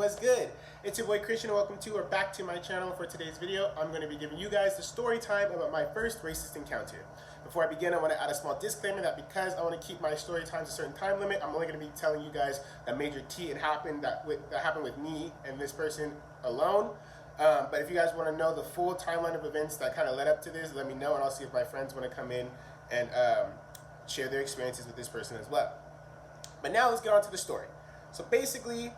what's good? It's your boy Christian and welcome to or back to my channel. For today's video, I'm going to be giving you guys the story time about my first racist encounter. Before I begin, I want to add a small disclaimer that because I want to keep my story times a certain time limit, I'm only going to be telling you guys that major T that happened with me and this person alone. But if you guys want to know the full timeline of events that kind of led up to this, let me know and I'll see if my friends want to come in and share their experiences with this person as well. But now let's get on to the story. So basically,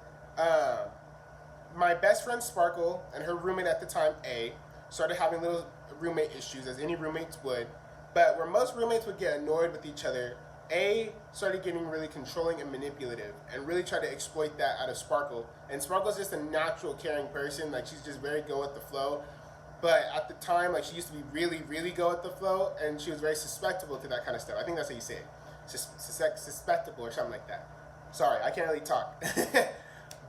my best friend Sparkle and her roommate at the time, A, started having little roommate issues, as any roommates would. But where most roommates would get annoyed with each other, A started getting really controlling and manipulative and really tried to exploit that out of Sparkle. And Sparkle's just a natural caring person. Like, she's just very go with the flow. But at the time, like, she used to be really, really go with the flow, and she was very susceptible to that kind of stuff. I think that's how you say it. Susceptible or something like that. Sorry, I can't really talk.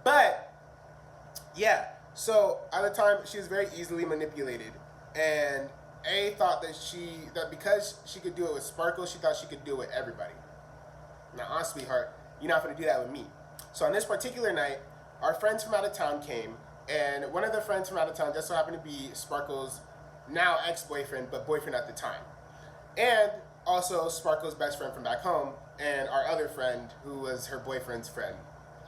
But, yeah. So, at the time, she was very easily manipulated. And A thought that because she could do it with Sparkle, she thought she could do it with everybody. Now, sweetheart, you're not going to do that with me. So, on this particular night, our friends from out of town came. And one of the friends from out of town just so happened to be Sparkle's now ex-boyfriend, but boyfriend at the time. And also Sparkle's best friend from back home, and our other friend who was her boyfriend's friend.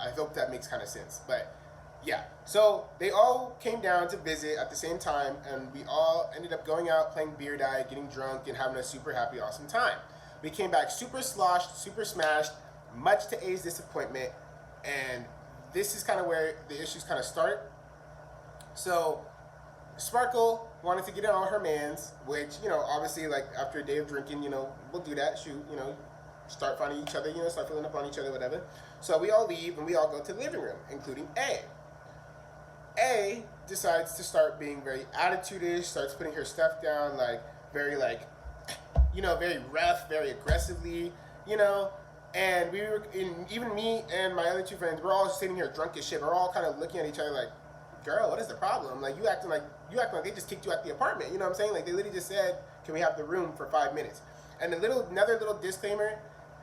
I hope that makes kind of sense. But yeah, so they all came down to visit at the same time, and we all ended up going out, playing beer die, getting drunk, and having a super happy, awesome time. We came back super sloshed, super smashed, much to A's disappointment, and this is kind of where the issues kind of start. So, Sparkle wanted to get in on her mans, which, you know, obviously, like, after a day of drinking, you know, we'll do that, shoot, you know, start finding each other, you know, start filling up on each other, whatever. So we all leave, and we all go to the living room, including A. A decides to start being very attitude-ish, starts putting her stuff down, like, very, like, you know, very rough, very aggressively, you know. And we were, even me and my other two friends, we're all sitting here drunk as shit. We're all kind of looking at each other like, girl, what is the problem? Like, you acting like they just kicked you out the apartment. You know what I'm saying? Like, they literally just said, can we have the room for 5 minutes? And another little disclaimer,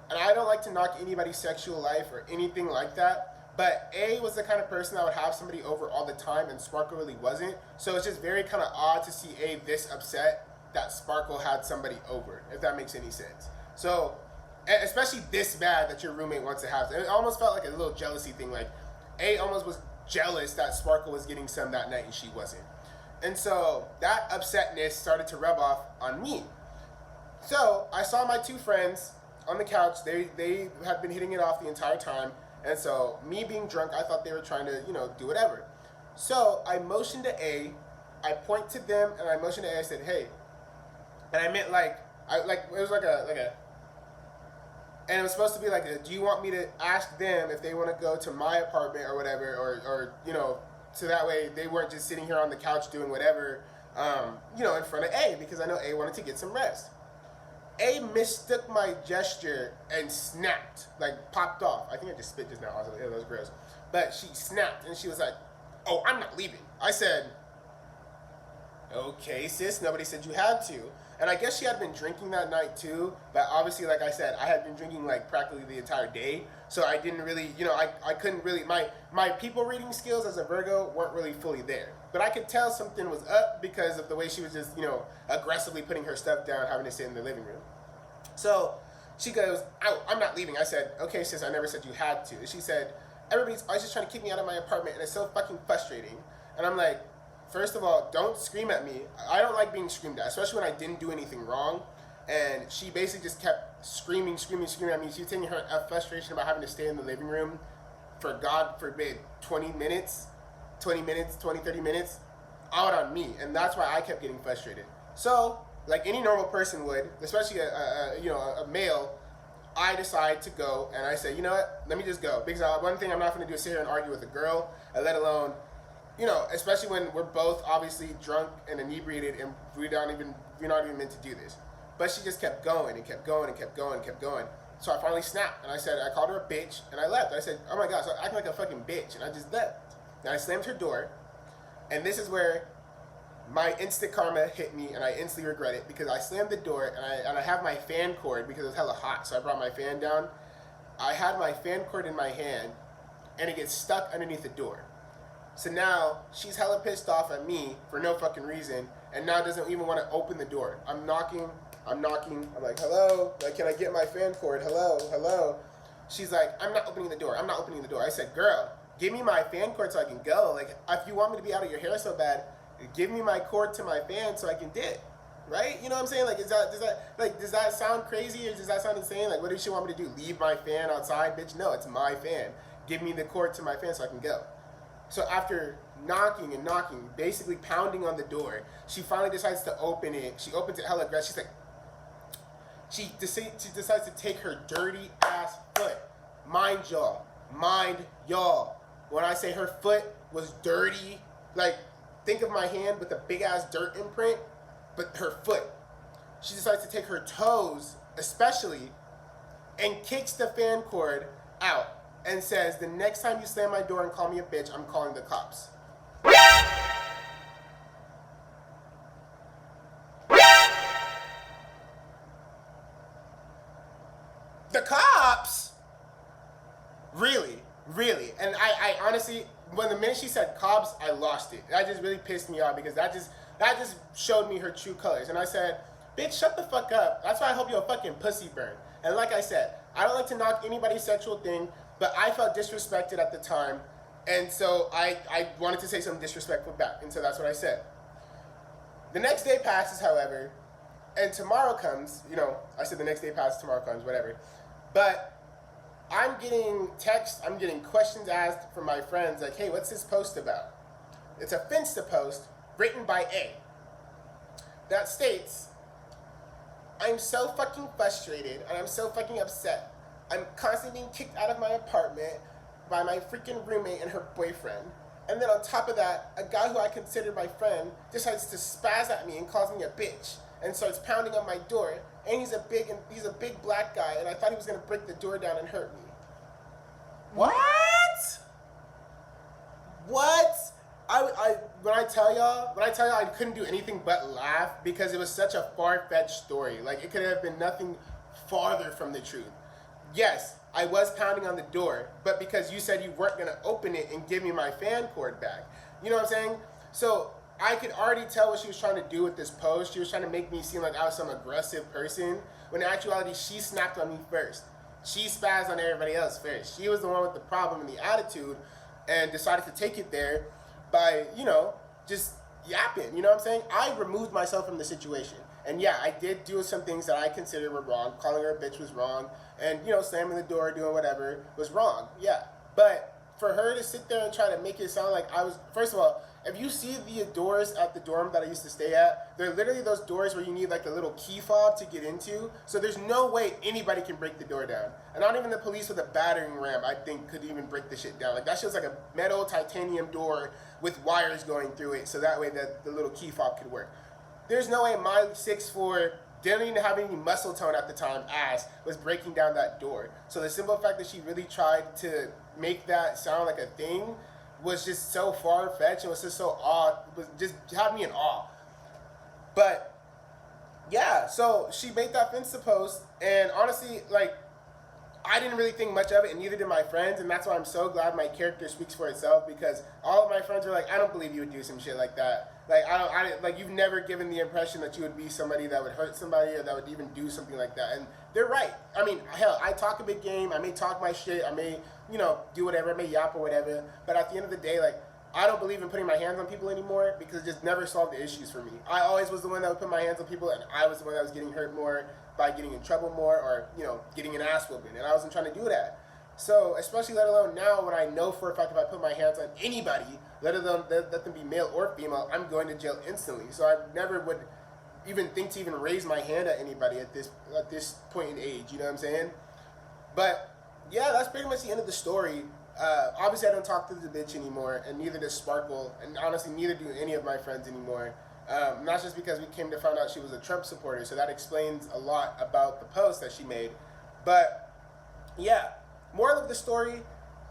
and I don't like to knock anybody's sexual life or anything like that, but A was the kind of person that would have somebody over all the time, and Sparkle really wasn't. So it's just very kind of odd to see A this upset that Sparkle had somebody over, if that makes any sense. So, especially this bad that your roommate wants to have. It almost felt like a little jealousy thing. Like, A almost was jealous that Sparkle was getting some that night and she wasn't. And so that upsetness started to rub off on me. So I saw my two friends on the couch. They had been hitting it off the entire time. And so me being drunk, I thought they were trying to, you know, do whatever. So I motioned to A. I point to them and I motioned to A. I said, hey. And I meant it was like a and it was supposed to be like, do you want me to ask them if they want to go to my apartment or whatever, or you know, so that way they weren't just sitting here on the couch doing whatever, you know, in front of A, because I know A wanted to get some rest. A mistook my gesture and snapped, like popped off. I think I just spit just now. I was like, yeah, that was gross. But she snapped and she was like, oh, I'm not leaving. I said, okay, sis, nobody said you had to. And I guess she had been drinking that night too, but obviously, like I said, I had been drinking like practically the entire day, so I didn't really, you know, I couldn't really, my people reading skills as a Virgo weren't really fully there. But I could tell something was up because of the way she was just, you know, aggressively putting her stuff down, having to sit in the living room. So she goes, oh, I'm not leaving. I said, okay, sis, I never said you had to. And she said, everybody's always just trying to kick me out of my apartment, and it's so fucking frustrating. And I'm like, first of all, don't scream at me. I don't like being screamed at, especially when I didn't do anything wrong. And she basically just kept screaming at me. She was taking her frustration about having to stay in the living room for, God forbid, 20 minutes, 30 minutes, out on me. And that's why I kept getting frustrated. So, like any normal person would, especially a male, I decide to go, and I say, you know what, let me just go. Because one thing I'm not going to do is sit here and argue with a girl, and let alone, you know, especially when we're both obviously drunk and inebriated and we're not even meant to do this. But she just kept going and kept going and kept going and kept going. So I finally snapped and I called her a bitch and I left. I said, oh my God, so I acting like a fucking bitch, and I just left. And I slammed her door, and this is where my instant karma hit me, and I instantly regret it, because I slammed the door and I have my fan cord because it was hella hot, so I brought my fan down. I had my fan cord in my hand and it gets stuck underneath the door. So now she's hella pissed off at me for no fucking reason, and now doesn't even want to open the door. I'm knocking. I'm like, hello? Like, can I get my fan cord? Hello? Hello? She's like, I'm not opening the door. I'm not opening the door. I said, girl, give me my fan cord so I can go. Like, if you want me to be out of your hair so bad, give me my cord to my fan so I can dip. Right? You know what I'm saying? Like, does that sound crazy, or does that sound insane? Like, what does she want me to do? Leave my fan outside? Bitch, no, it's my fan. Give me the cord to my fan so I can go. So after knocking and knocking, basically pounding on the door, she finally decides to open it. She opens it hella aggressive. She's like, she decides to take her dirty ass foot. Mind y'all. When I say her foot was dirty, like, think of my hand with a big ass dirt imprint, but her foot. She decides to take her toes, especially, and kicks the fan cord out and says, the next time you slam my door and call me a bitch, I'm calling the cops. The cops? Really? And I honestly, when the minute she said cops, I lost it. That just really pissed me off, because that just showed me her true colors. And I said, bitch, shut the fuck up. That's why I hope your fucking pussy burn. And like I said, I don't like to knock anybody's sexual thing, but I felt disrespected at the time, and so I wanted to say something disrespectful back, and so that's what I said. The next day passes, however, and tomorrow comes. I said the next day passes, tomorrow comes, whatever. But I'm getting texts, I'm getting questions asked from my friends, like, hey, what's this post about? It's a Finsta post written by A that states, I'm so fucking frustrated and I'm so fucking upset. I'm constantly being kicked out of my apartment by my freaking roommate and her boyfriend. And then on top of that, a guy who I consider my friend decides to spaz at me and calls me a bitch and starts pounding on my door. And he's a big black guy, and I thought he was gonna break the door down and hurt me. What? When I tell y'all I couldn't do anything but laugh, because it was such a far-fetched story. Like, it could have been nothing farther from the truth. Yes, I was pounding on the door, but because you said you weren't gonna open it and give me my fan cord back. You know what I'm saying? So I could already tell what she was trying to do with this post. She was trying to make me seem like I was some aggressive person, when in actuality, she snapped on me first. She spazzed on everybody else first. She was the one with the problem and the attitude, and decided to take it there by, just yapping. You know what I'm saying? I removed myself from the situation. And yeah, I did do some things that I considered were wrong. Calling her a bitch was wrong. And, slamming the door, doing whatever was wrong. Yeah. But for her to sit there and try to make it sound like I was... First of all, if you see the doors at the dorm that I used to stay at, they're literally those doors where you need like a little key fob to get into. So there's no way anybody can break the door down. And not even the police with a battering ram, I think, could even break the shit down. Like, that shit's like a metal titanium door with wires going through it, so that way the little key fob could work. There's no way my 6'4", didn't even have any muscle tone at the time, ass was breaking down that door. So the simple fact that she really tried to make that sound like a thing was just so far-fetched, and was just so odd, was just had me in awe. But yeah, so she made that Finsta post, and honestly, like, I didn't really think much of it, and neither did my friends, and that's why I'm so glad my character speaks for itself, because all of my friends were like, I don't believe you would do some shit like that. Like, you've never given the impression that you would be somebody that would hurt somebody, or that would even do something like that. And they're right. I mean, hell, I talk a big game, I may talk my shit, I may, do whatever, I may yap or whatever, but at the end of the day, like, I don't believe in putting my hands on people anymore, because it just never solved the issues for me. I always was the one that would put my hands on people, and I was the one that was getting hurt more by getting in trouble more, or, getting an ass whooping, and I wasn't trying to do that. So, especially let alone now, when I know for a fact if I put my hands on anybody, let them be male or female, I'm going to jail instantly. So I never would even think to even raise my hand at anybody at this point in age, you know what I'm saying? But yeah, that's pretty much the end of the story. Obviously I don't talk to the bitch anymore, and neither does Sparkle, and honestly neither do any of my friends anymore. Not just because we came to find out she was a Trump supporter, so that explains a lot about the post that she made. But yeah, moral of the story,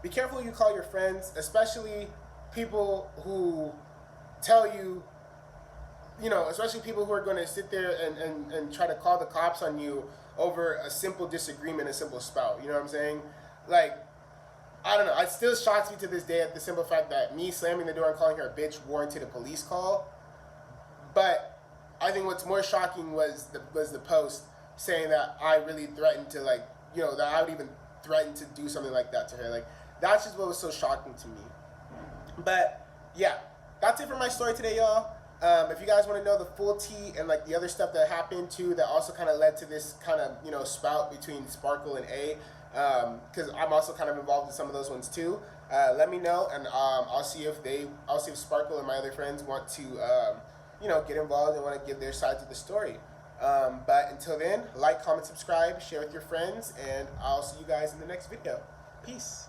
be careful who you call your friends, especially people who tell you, especially people who are going to sit there and try to call the cops on you over a simple disagreement, a simple spout. You know what I'm saying? Like, I don't know. It still shocks me to this day at the simple fact that me slamming the door and calling her a bitch warranted a police call. But I think what's more shocking was the post saying that I really threatened to, like, you know, that I would even threaten to do something like that to her. Like, that's just what was so shocking to me. But yeah, that's it for my story today, y'all. If you guys want to know the full tea and like the other stuff that happened too, that also kind of led to this kind of, you know, spout between Sparkle and A, because I'm also kind of involved in some of those ones too. Let me know, and I'll see if Sparkle and my other friends want to, you know, get involved and want to give their sides of the story. But until then, like, comment, subscribe, share with your friends, and I'll see you guys in the next video. Peace.